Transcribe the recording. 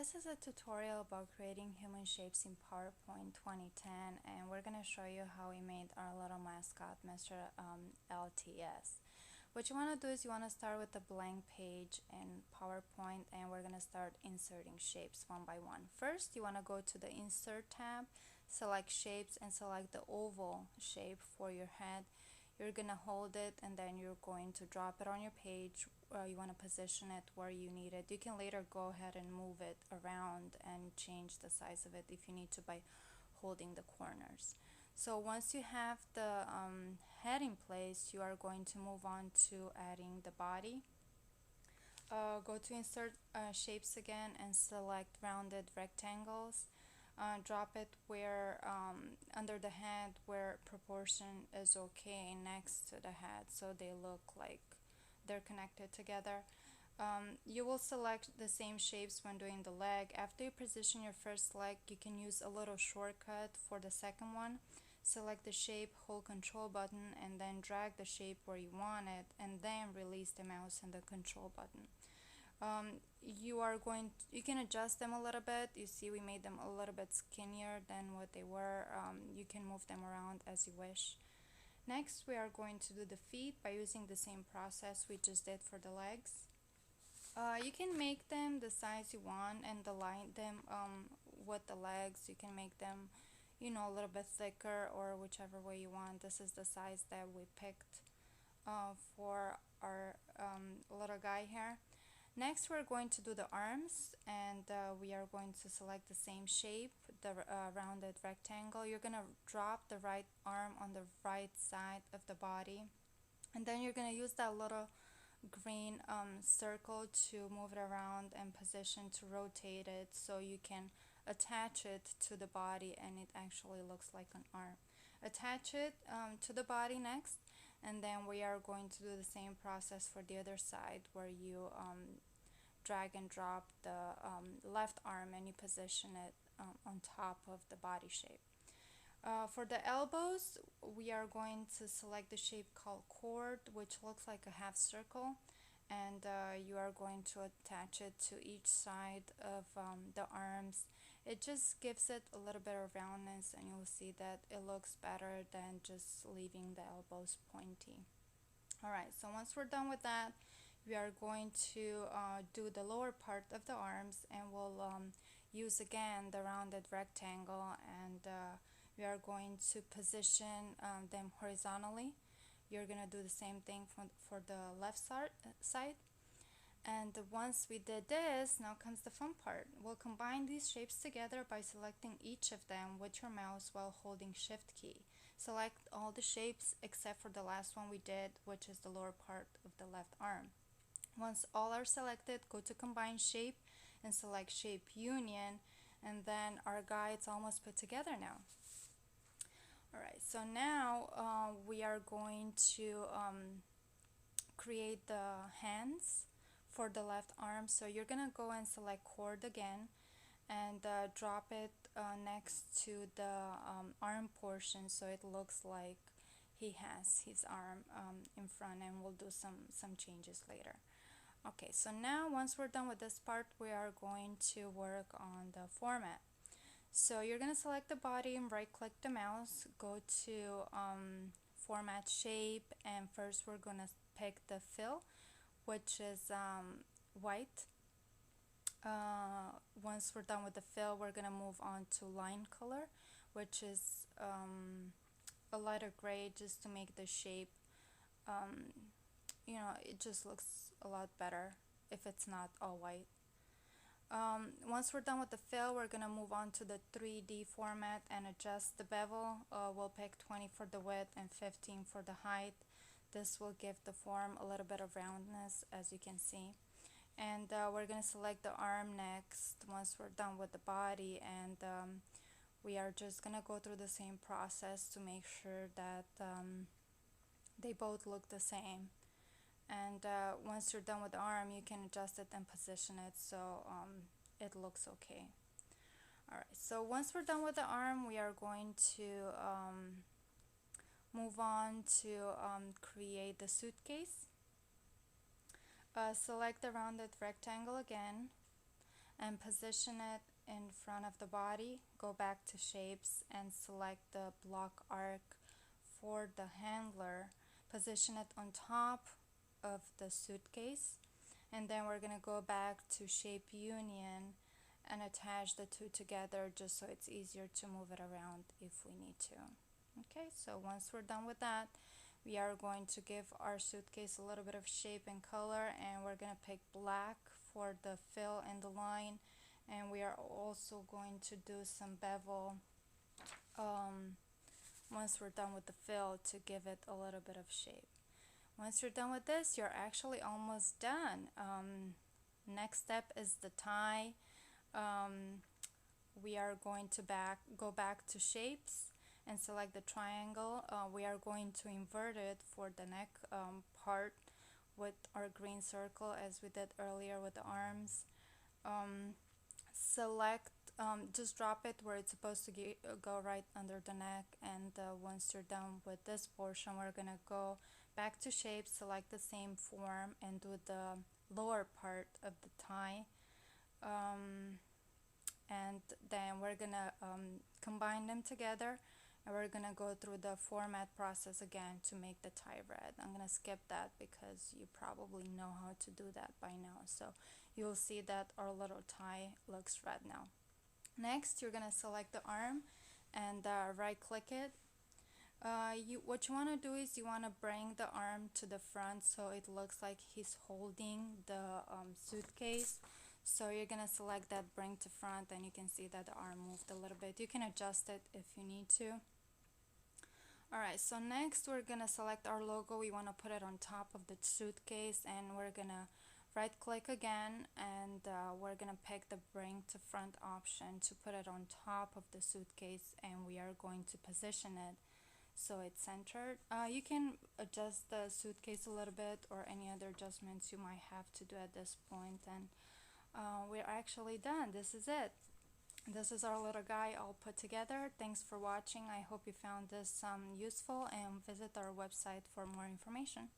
this is a tutorial about creating human shapes in PowerPoint 2010, and we're going to show you how we made our little mascot, Mr. LTS. What you want to do is you want to start with a blank page in PowerPoint, and we're going to start inserting shapes one by one. First, you want to go to the Insert tab, select Shapes, and select the oval shape for your head. You're going to hold it and then you're going to drop it on your page. You want to position it where you need it. You can later go ahead and move it around and change the size of it if you need to by holding the corners. So once you have the head in place, you are going to move on to adding the body. Go to Insert Shapes again and select Rounded Rectangles. Drop it where under the head where proportion is okay next to the head, so they look like they're connected together. You will select the same shapes when doing the leg. After you position your first leg, you can use a little shortcut for the second one. Select the shape, hold control button, and then drag the shape where you want it, and then release the mouse and the control button. You can adjust them a little bit. You see we made them a little bit skinnier than what they were. You can move them around as you wish. Next, we are going to do the feet by using the same process we just did for the legs. You can make them the size you want and align them with the legs. You can make them, a little bit thicker or whichever way you want. This is the size that we picked for our little guy here. Next, we're going to do the arms, and we are going to select the same shape, the rounded rectangle. You're going to drop the right arm on the right side of the body, and then you're going to use that little green circle to move it around and position to rotate it so you can attach it to the body and it actually looks like an arm. Attach it to the body next, and then we are going to do the same process for the other side where you drag and drop the left arm and you position it on top of the body shape. For the elbows, we are going to select the shape called chord, which looks like a half circle, and you are going to attach it to each side of the arms. It just gives it a little bit of roundness, and you'll see that it looks better than just leaving the elbows pointy. Alright, so once we're done with that, we are going to do the lower part of the arms, and we'll use again the rounded rectangle, and we are going to position them horizontally. You're going to do the same thing for the left side. And once we did this, now comes the fun part. We'll combine these shapes together by selecting each of them with your mouse while holding Shift key. Select all the shapes except for the last one we did, which is the lower part of the left arm. Once all are selected, go to Combine Shape and select Shape Union, and then our guide's almost put together now. Alright, so now we are going to create the hands for the left arm. So you're gonna go and select chord again and drop it next to the arm portion so it looks like he has his arm in front, and we'll do some changes later. Okay, so now once we're done with this part, we are going to work on the format. So you're going to select the body and right click the mouse, go to Format Shape, and first we're going to pick the fill, which is white. Once we're done with the fill, we're going to move on to line color, which is a lighter gray, just to make the shape it just looks a lot better if it's not all white. Once we're done with the fill, we're going to move on to the 3D format and adjust the bevel. We'll pick 20 for the width and 15 for the height. This will give the form a little bit of roundness, as you can see. And we're going to select the arm next once we're done with the body, and we are just going to go through the same process to make sure that they both look the same. And once you're done with the arm, you can adjust it and position it so it looks okay. Alright, so once we're done with the arm, we are going to move on to create the suitcase. Select the rounded rectangle again, and position it in front of the body. Go back to shapes and select the block arc for the handler. Position it on top of the suitcase, and then we're gonna go back to shape union and attach the two together just so it's easier to move it around if we need to. Okay, so once we're done with that, we are going to give our suitcase a little bit of shape and color, and we're gonna pick black for the fill and the line, and we are also going to do some bevel once we're done with the fill to give it a little bit of shape. Once you're done with this, you're actually almost done. Next step is the tie. We are going to go back to shapes and select the triangle. We are going to invert it for the neck part with our green circle as we did earlier with the arms. Select, just drop it where it's supposed to go right under the neck, and once you're done with this portion, we're gonna go back to shape, select the same form, and do the lower part of the tie. And then we're gonna combine them together, and we're gonna go through the format process again to make the tie red. I'm gonna skip that because you probably know how to do that by now, so you'll see that our little tie looks red now. Next, you're gonna select the arm and right click it. What you want to do is you want to bring the arm to the front so it looks like he's holding the suitcase. So you're gonna select that bring to front, and you can see that the arm moved a little bit. You can adjust it if you need to. Alright, so next we're gonna select our logo. We want to put it on top of the suitcase, and we're gonna right click again, and we're gonna pick the bring to front option to put it on top of the suitcase, and we are going to position it so it's centered. You can adjust the suitcase a little bit, or any other adjustments you might have to do at this point, and we're actually done. This is it. This is our little guy all put together. Thanks for watching. I hope you found this useful, and visit our website for more information.